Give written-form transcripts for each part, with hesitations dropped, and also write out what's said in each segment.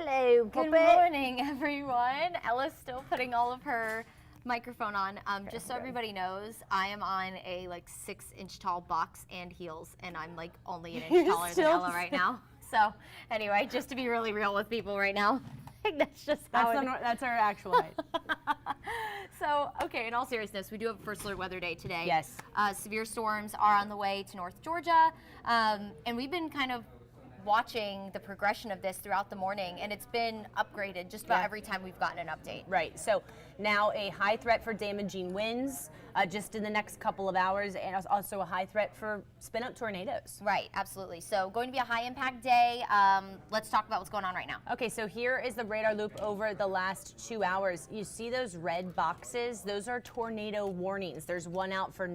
Hello, Good puppet. morning, everyone. Ella's still putting all of her microphone on. Just so everybody knows, I am on a like 6-inch tall box and heels, and I'm like only an inch taller than Ella right now. So anyway, just to be really real with people right now, that's just how That's our actual height. So, okay, in all seriousness, we do have a first alert weather day today. Yes. Severe storms are on the way to North Georgia, and we've been kind of watching the progression of this throughout the morning, and it's been upgraded just about every time we've gotten an update. Right, so now a high threat for damaging winds just in the next couple of hours, and also a high threat for spin-up tornadoes. Right, absolutely. So going to be a high impact day. Let's talk about what's going on right now. Okay, so here is the radar loop over the last 2 hours. You see those red boxes? Those are tornado warnings. There's one out for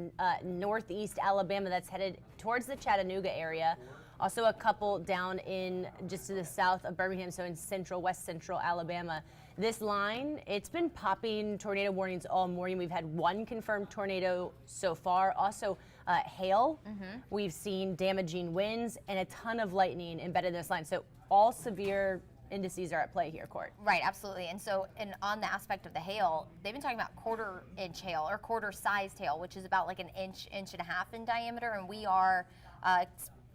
northeast Alabama that's headed towards the Chattanooga area. Also a couple down in just to the south of Birmingham, so in west central Alabama. This line, it's been popping tornado warnings all morning. We've had one confirmed tornado so far. Also hail. We've seen damaging winds and a ton of lightning embedded in this line. So all severe indices are at play here, Court. Right, absolutely. And so, on the aspect of the hail, they've been talking about quarter-inch hail or quarter-sized hail, which is about like an inch, inch and a half in diameter, and we are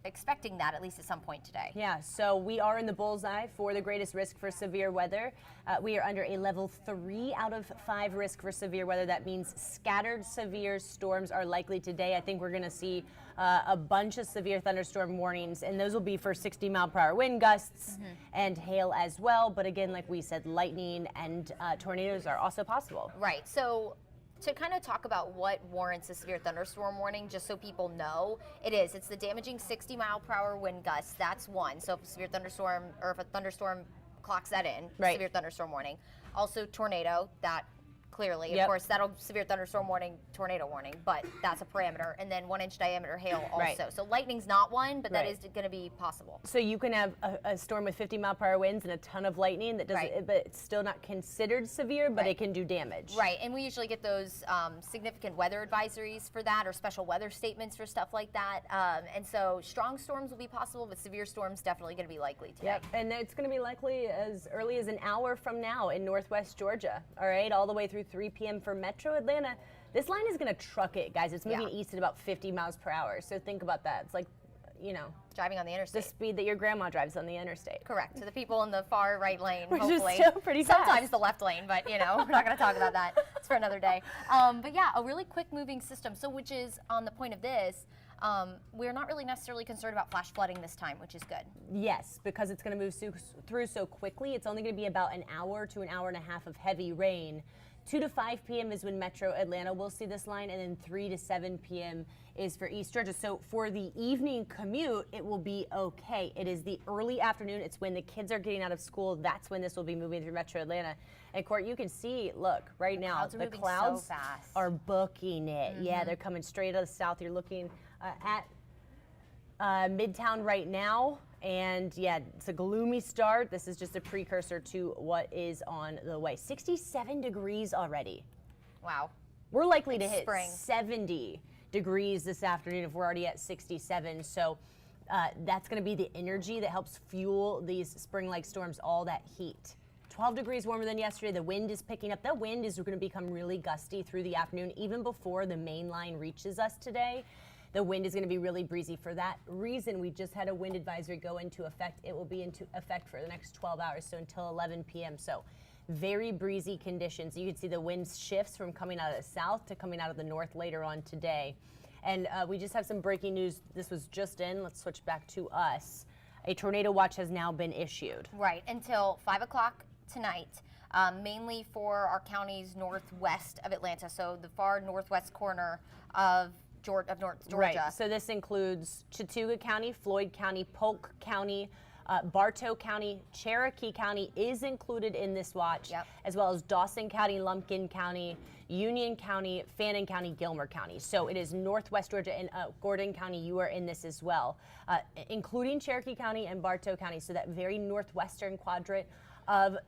expecting that at least at some point today. Yeah, so we are in the bullseye for the greatest risk for severe weather. We are under a level 3 out of 5 risk for severe weather. That means scattered severe storms are likely today. I think we're going to see a bunch of severe thunderstorm warnings, and those will be for 60-mile-per-hour wind gusts and hail as well. But again, like we said, lightning and tornadoes are also possible. Right, so to kind of talk about what warrants a severe thunderstorm warning, just so people know, it's the damaging 60-mile-per-hour wind gusts. That's one. So if a severe thunderstorm, or if a thunderstorm clocks that in, severe thunderstorm warning. Also tornado, that clearly, of course, that'll severe thunderstorm warning, tornado warning, but that's a parameter. And then 1-inch diameter hail also. So lightning's not one, but that is going to be possible. So you can have a storm with 50-mile-per-hour winds and a ton of lightning that doesn't, but it's still not considered severe, but it can do damage. Right, and we usually get those significant weather advisories for that, or special weather statements for stuff like that. And so strong storms will be possible, but severe storms definitely going to be likely today. Yep, and it's going to be likely as early as an hour from now in northwest Georgia, all right, all the way through 3 p.m. for Metro Atlanta. This line is going to truck it, guys. It's moving east at about 50 miles per hour. So think about that. It's like, you know, driving on the interstate. The speed that your grandma drives on the interstate. Correct. To the people in the far right lane, which hopefully. is still pretty fast. Sometimes the left lane, but you know, we're not going to talk about that. It's for another day. But yeah, a really quick moving system. So which is on the point of this, we're not really necessarily concerned about flash flooding this time, which is good. Yes, because it's going to move through so quickly. It's only going to be about an hour to an hour and a half of heavy rain. 2 to 5 p.m. is when Metro Atlanta will see this line, and then 3 to 7 p.m. is for East Georgia. So for the evening commute, it will be okay. It is the early afternoon. It's when the kids are getting out of school. That's when this will be moving through Metro Atlanta. And Court, you can see, look, right now, the clouds so fast. are booking it. Yeah, they're coming straight out of the south. You're looking at Midtown right now. And yeah, it's a gloomy start. This is just a precursor to what is on the way. 67 degrees already. Wow. We're likely to hit spring. 70 degrees this afternoon if we're already at 67. So that's going to be the energy that helps fuel these spring-like storms, all that heat. 12 degrees warmer than yesterday. The wind is picking up. The wind is going to become really gusty through the afternoon, even before the main line reaches us today. The wind is going to be really breezy. For that reason, we just had a wind advisory go into effect. It will be into effect for the next 12 hours, so until 11 p.m. So very breezy conditions. You can see the wind shifts from coming out of the south to coming out of the north later on today. And we just have some breaking news. This was just in. Let's switch back to us. A tornado watch has now been issued. Right, until 5 o'clock tonight, mainly for our counties northwest of Atlanta, so the far northwest corner of North Georgia. Right, so this includes Chattooga County, Floyd County, Polk County, Bartow County, Cherokee County is included in this watch, as well as Dawson County, Lumpkin County, Union County, Fannin County, Gilmer County. So it is northwest Georgia, and Gordon County, you are in this as well, including Cherokee County and Bartow County. So that very northwestern quadrant of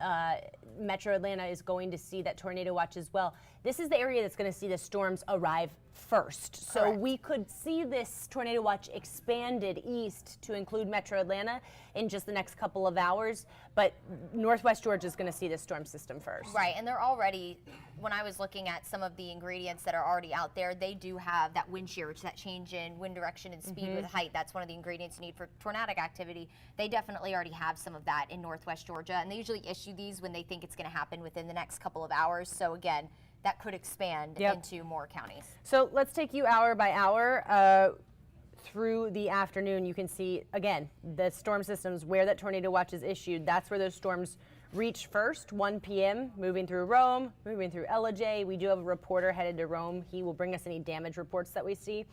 Metro Atlanta is going to see that tornado watch as well. This is the area that's going to see the storms arrive first. So Correct. we could see this tornado watch expanded east to include Metro Atlanta in just the next couple of hours, but Northwest Georgia is going to see this storm system first. Right, and they're already, when I was looking at some of the ingredients that are already out there, they do have that wind shear, which is that change in wind direction and speed with height. That's one of the ingredients you need for tornadic activity. They definitely already have some of that in Northwest Georgia, and they usually issue these when they think it's going to happen within the next couple of hours. So again, that could expand into more counties. So let's take you hour by hour through the afternoon. You can see, again, the storm systems where that tornado watch is issued. That's where those storms reach first, 1 p.m., moving through Rome, moving through Ellijay. We do have a reporter headed to Rome. He will bring us any damage reports that we see.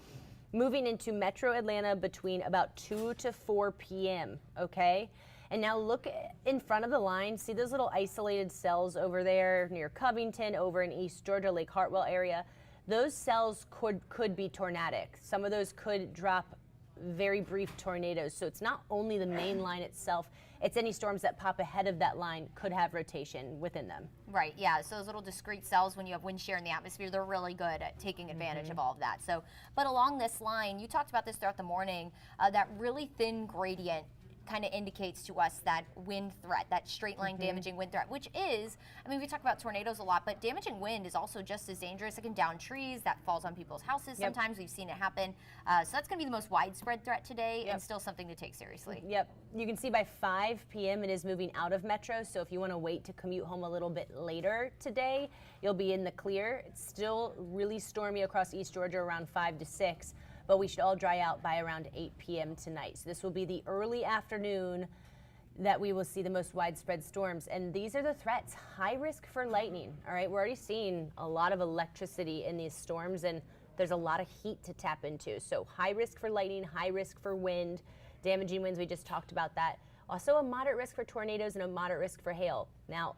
Moving into Metro Atlanta between about 2 to 4 p.m., okay? And now look in front of the line. See those little isolated cells over there near Covington, over in East Georgia, Lake Hartwell area? Those cells could be tornadic. Some of those could drop very brief tornadoes. So it's not only the main line itself, it's any storms that pop ahead of that line could have rotation within them. Right, yeah, so those little discrete cells, when you have wind shear in the atmosphere, they're really good at taking advantage of all of that. So, but along this line, you talked about this throughout the morning, that really thin gradient kind of indicates to us that wind threat, that straight line damaging wind threat, which is, I mean, we talk about tornadoes a lot, but damaging wind is also just as dangerous. It can down trees, that falls on people's houses. Sometimes we've seen it happen. So that's going to be the most widespread threat today and still something to take seriously. Yep. You can see by 5 p.m. it is moving out of Metro. So if you want to wait to commute home a little bit later today, you'll be in the clear. It's still really stormy across East Georgia around 5 to 6. But we should all dry out by around 8 p.m. tonight. So this will be the early afternoon that we will see the most widespread storms. And these are the threats. High risk for lightning, all right? We're already seeing a lot of electricity in these storms, and there's a lot of heat to tap into. So high risk for lightning, high risk for wind, damaging winds, we just talked about that. Also a moderate risk for tornadoes and a moderate risk for hail. Now,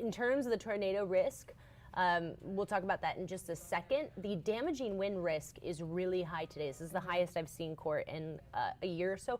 in terms of the tornado risk, we'll talk about that in just a second. The damaging wind risk is really high today. This is the highest I've seen, Court, in a year or so.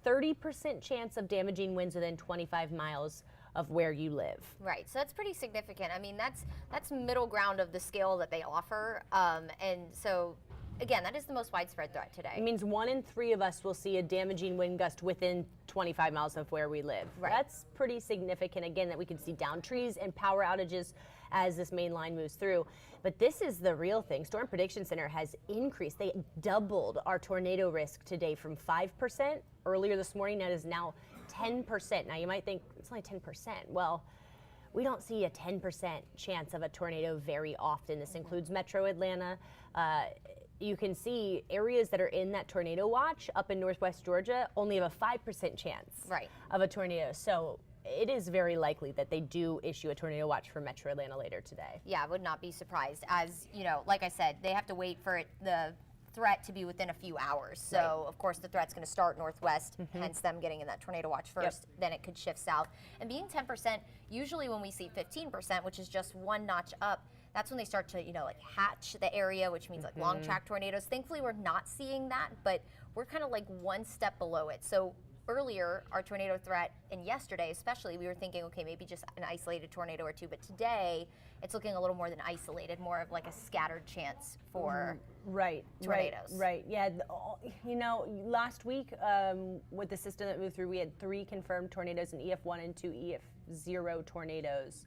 30% chance of damaging winds within 25 miles of where you live. Right, so that's pretty significant. I mean, that's middle ground of the scale that they offer. And so, again, that is the most widespread threat today. It means 1 in 3 of us will see a damaging wind gust within 25 miles of where we live. Right. That's pretty significant, again, that we can see down trees and power outages as this main line moves through. But this is the real thing. Storm Prediction Center has increased. They doubled our tornado risk today from 5% earlier this morning. That is now 10%. Now you might think it's only 10%. Well, we don't see a 10% chance of a tornado very often. This includes Metro Atlanta. You can see areas that are in that tornado watch up in Northwest Georgia only have a 5% chance of a tornado. So it is very likely that they do issue a tornado watch for Metro Atlanta later today. Yeah, I would not be surprised. As you know, like I said, they have to wait for the threat to be within a few hours. So of course the threat's going to start northwest, hence them getting in that tornado watch first. Then it could shift south. And being 10%, usually when we see 15%, which is just one notch up, that's when they start to, you know, like hatch the area, which means like long track tornadoes. Thankfully, we're not seeing that, but we're kind of like one step below it. So earlier, our tornado threat, and yesterday especially, we were thinking, okay, maybe just an isolated tornado or two, but today it's looking a little more than isolated, more of like a scattered chance for tornadoes. Right. Yeah, you know, last week with the system that moved through, we had 3 confirmed tornadoes in EF1 and 2 EF0 tornadoes.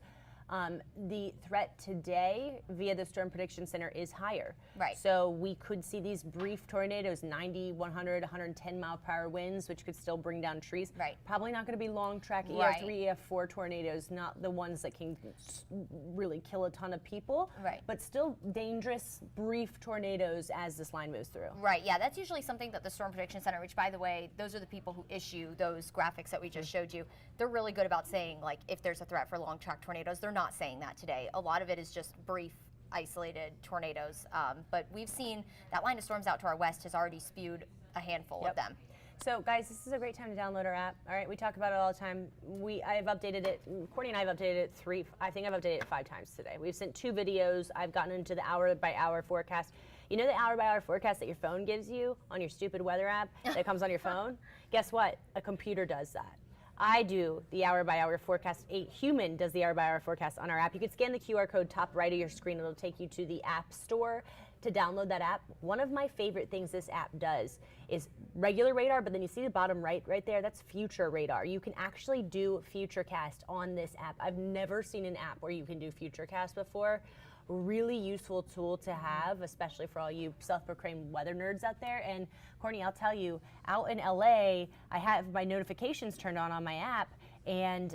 The threat today via the Storm Prediction Center is higher. Right. So we could see these brief tornadoes, 90, 100, 110 mile per hour winds, which could still bring down trees. Right. Probably Probably not going to be long track EF3, EF4 tornadoes, not the ones that can really kill a ton of people. Right. But still dangerous, brief tornadoes as this line moves through. Right, yeah, that's usually something that the Storm Prediction Center, which by the way, those are the people who issue those graphics that we just showed you. They're really good about saying, like, if there's a threat for long track tornadoes. They're not saying that today. A lot of it is just brief, isolated tornadoes. But we've seen that line of storms out to our west has already spewed a handful of them. So guys, this is a great time to download our app. All right, we talk about it all the time. I've updated it. Courtney and I have updated it I think I've updated it 5 times today. We've sent 2 videos. I've gotten into the hour by hour forecast. You know the hour by hour forecast that your phone gives you on your stupid weather app that comes on your phone? Guess what? A computer does that. I do the hour by hour forecast. A human does the hour by hour forecast on our app. You can scan the QR code top right of your screen. It'll take you to the App Store. to download that app. One of my favorite things this app does is regular radar, but then you see the bottom right there, that's future radar. You can actually do Futurecast on this app. I've never seen an app where you can do Futurecast before. Really useful tool to have, especially for all you self-proclaimed weather nerds out there. And Courtney, I'll tell you, out in LA, I have my notifications turned on my app, and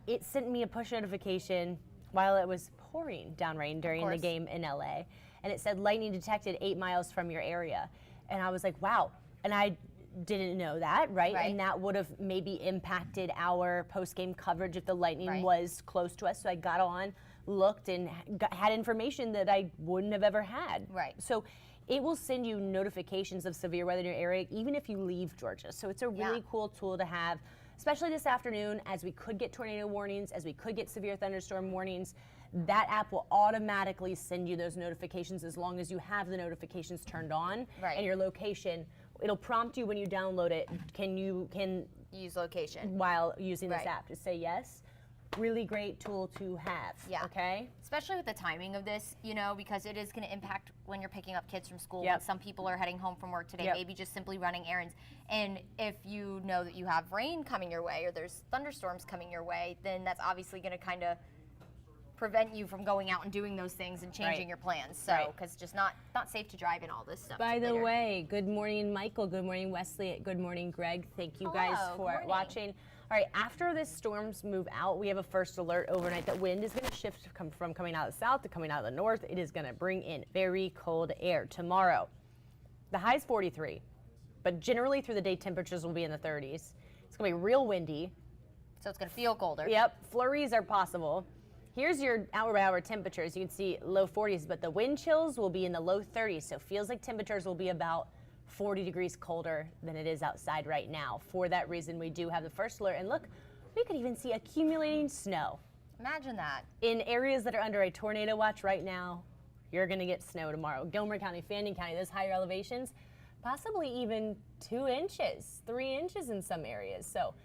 it sent me a push notification while it was pouring down rain during the game in LA. And it said lightning detected 8 miles from your area. And I was like, wow. And I didn't know that, right? And that would have maybe impacted our post-game coverage if the lightning was close to us. So I got on, looked, and had information that I wouldn't have ever had. So it will send you notifications of severe weather in your area, even if you leave Georgia. So it's a really cool tool to have, especially this afternoon, as we could get tornado warnings, as we could get severe thunderstorm warnings. That app will automatically send you those notifications as long as you have the notifications turned on and your location. It'll prompt you when you download it. Can use location while using this app to say yes. Really great tool to have. Okay. Especially with the timing of this, you know, because it is going to impact when you're picking up kids from school. When some people are heading home from work today, maybe just simply running errands. And if you know that you have rain coming your way or there's thunderstorms coming your way, then that's obviously going to kind of prevent you from going out and doing those things and changing your plans. So, because it's just not safe to drive in all this stuff. By the way, good morning, Michael. Good morning, Wesley. Good morning, Greg. Thank you guys for watching. All right, after this storms move out, we have a first alert overnight that wind is going to shift from coming out of the south to coming out of the north. It is going to bring in very cold air tomorrow. The high is 43, but generally through the day temperatures will be in the 30s. It's going to be real windy. So it's going to feel colder. Yep, flurries are possible. Here's your hour-by-hour temperatures. You can see low 40s, but the wind chills will be in the low 30s, so it feels like temperatures will be about 40 degrees colder than it is outside right now. For that reason, we do have the first alert. And look, we could even see accumulating snow. Imagine that. In areas that are under a tornado watch right now, you're going to get snow tomorrow. Gilmer County, Fannin County, those higher elevations, possibly even 2 inches, 3 inches in some areas. So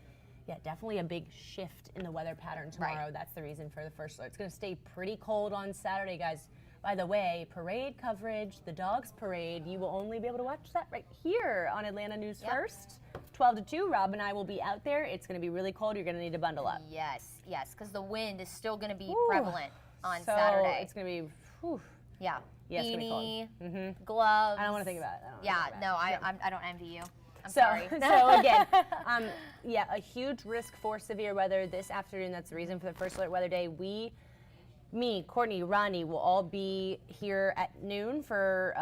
yeah, definitely a big shift in the weather pattern tomorrow. That's the reason for the first alert. It's going to stay pretty cold on Saturday, guys. By the way, parade coverage, the Dogs Parade, you will only be able to watch that right here on Atlanta News First. 12 to 2, Rob and I will be out there. It's going to be really cold. You're going to need to bundle up. Yes, because the wind is still going to be prevalent on Saturday. It's going to be, yeah, it's going to be cold. Gloves. I don't want to think about it. I don't envy you. I'm so, sorry. So again, a huge risk for severe weather this afternoon. That's the reason for the first alert weather day. Me, Courtney, Ronnie will all be here at noon for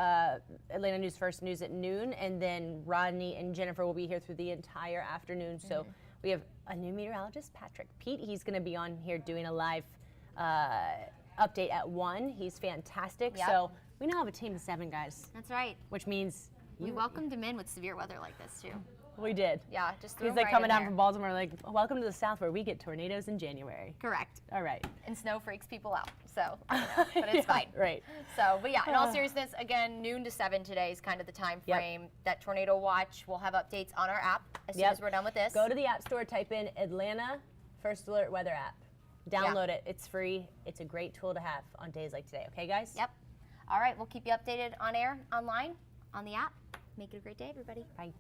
Atlanta News First News at noon, and then Rodney and Jennifer will be here through the entire afternoon. So we have a new meteorologist, Patrick Pete. He's going to be on here doing a live update at 1. He's fantastic. So we now have a team of 7 guys. That's right. Which means we welcomed him in with severe weather like this too. We did. Yeah, just threw He's him like right coming in down there. from Baltimore, like, welcome to the South where we get tornadoes in January. Correct. All right. And snow freaks people out, so, but it's fine. Right. So, but yeah, in all seriousness, again, noon to 7 today is kind of the time frame. That tornado watch, we'll have updates on our app as soon as we're done with this. Go to the App Store, type in Atlanta First Alert Weather app. Download it. It's free. It's a great tool to have on days like today. Okay, guys? Yep. All right, we'll keep you updated on air, online, on the app. Make it a great day, everybody. Bye.